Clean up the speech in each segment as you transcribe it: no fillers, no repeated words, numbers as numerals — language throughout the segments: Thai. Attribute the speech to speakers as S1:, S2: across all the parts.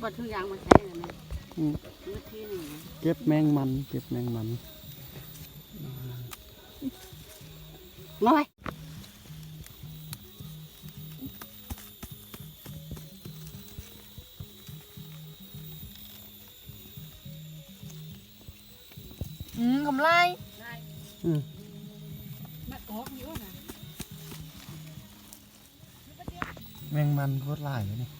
S1: บัดทุกอย่างมาใช้เลยนะมื้อที่หนึ่ง
S2: เก็บแมงมันเก็บแมงมัน
S1: น้อย
S3: กำไร
S1: นัดออกอยู่นะ
S2: แมงมันโคตรหลายเลยนี่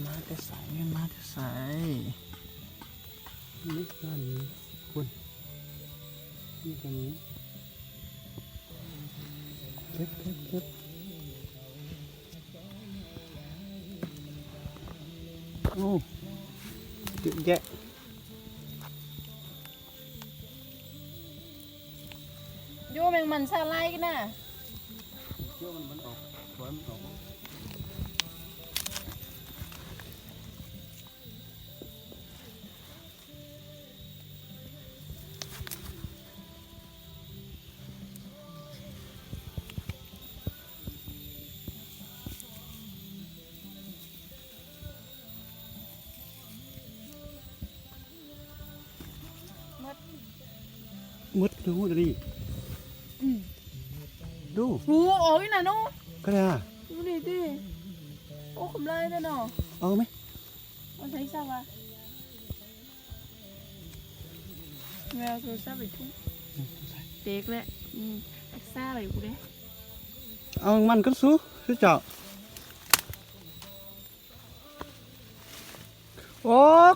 S2: มาจะใส่มาจะใส่นี่นั่นคุณนี่ตรงนี้เก็บเก็บเก็บโอ้เยอะแยะ
S3: โยแมงมันซาไลกันน่ะ
S2: เยอะมันออกสวยมันออกมืดดูดิดู
S3: โอ้โอ้ยน่ะน้อง
S2: ก็ได้
S3: ดูดิโอ้กำไรเลยเนาะ
S2: เอาไหม
S3: เอาใช้ซะวะแมวโทรศัพท์ไปทุกเด็กแหละแท็กซ่าอะไรกูเด้
S2: เอามันก็สู้เจ้าโอ๊ก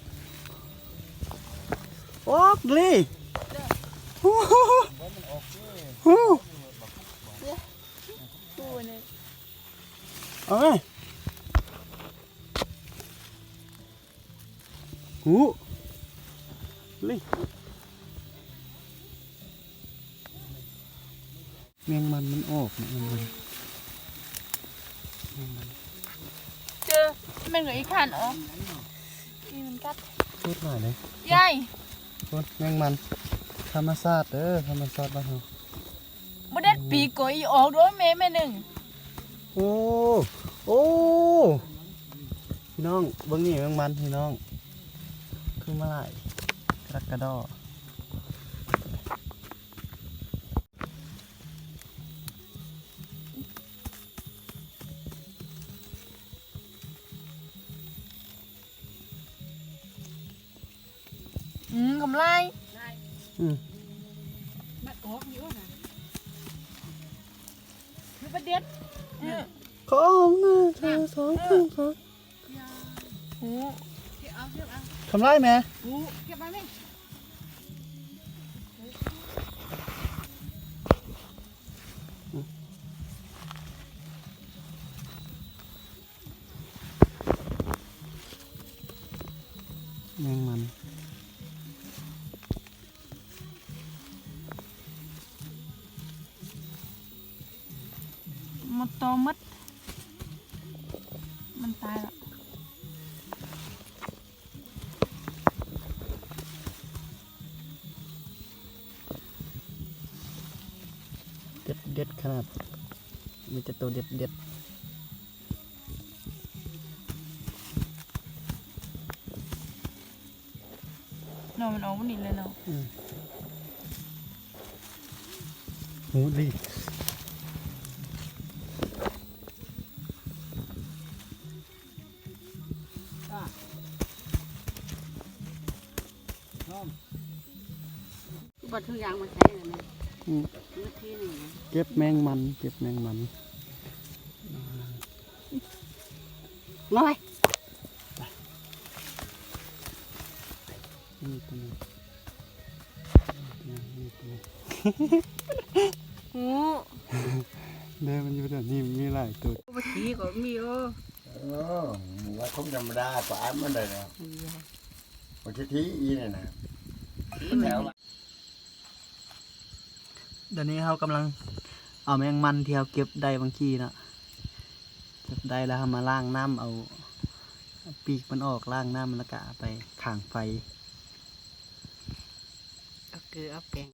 S2: โอ๊กดิฮู้ฮู้ฮู้
S3: กูเนี่ย
S2: เอาไหมฮู้ลิแมงมันออกแมงมัน
S3: เจอมันเหลืออีกขันอ๋อนี่มันกัด
S2: พูดหน่อยเลย
S3: ยาย
S2: พูดแมงมันธรรมชาติธรรมชาติบ้านเรา
S3: บ่ได้ปีกอยออกด้วยแม่หนึ่ง
S2: โอ้โอ้พี่น้องเบิ่งนี่แมงมันพี่น้องคือมาไหลกระกระดอ
S3: กำไร
S1: นัดออกอยู่นะ
S3: คือประเด็น
S2: ของนะเธอสอง
S3: โอ้
S2: ทำไรแม่
S1: เก็บมาไหม
S2: แมงมัน
S3: มันโตมัดมันตายแล้ว
S2: เด็ดขนาดมีแต่ตัวเด็ด
S3: เนาะมันออกมันนี่เลยเนาะ
S2: หูดี
S1: บัดทุกอย่างมาใช้เลยนะมื้อที่หนึ่ง
S2: เก็บแมงมันเก็บแมงมัน
S1: น้อย
S2: นี่ตัวนี้เดินมันอยู่แบบนี้มีหลายตัว
S1: บางทีก็มี
S4: ว่าkhông nhầm ra của em vấn đề nào một cái thí y này nè
S2: เดี๋ยวนี้เรากำลังเอาแมงมันที่เราเก็บได้บางทีนะเก็บได้แล้วเรามาล้างน้ำเอาปีกมันออกล้างน้ำมันแล้วก็ไปข่างไฟ
S1: เอาเกลือเอาแกง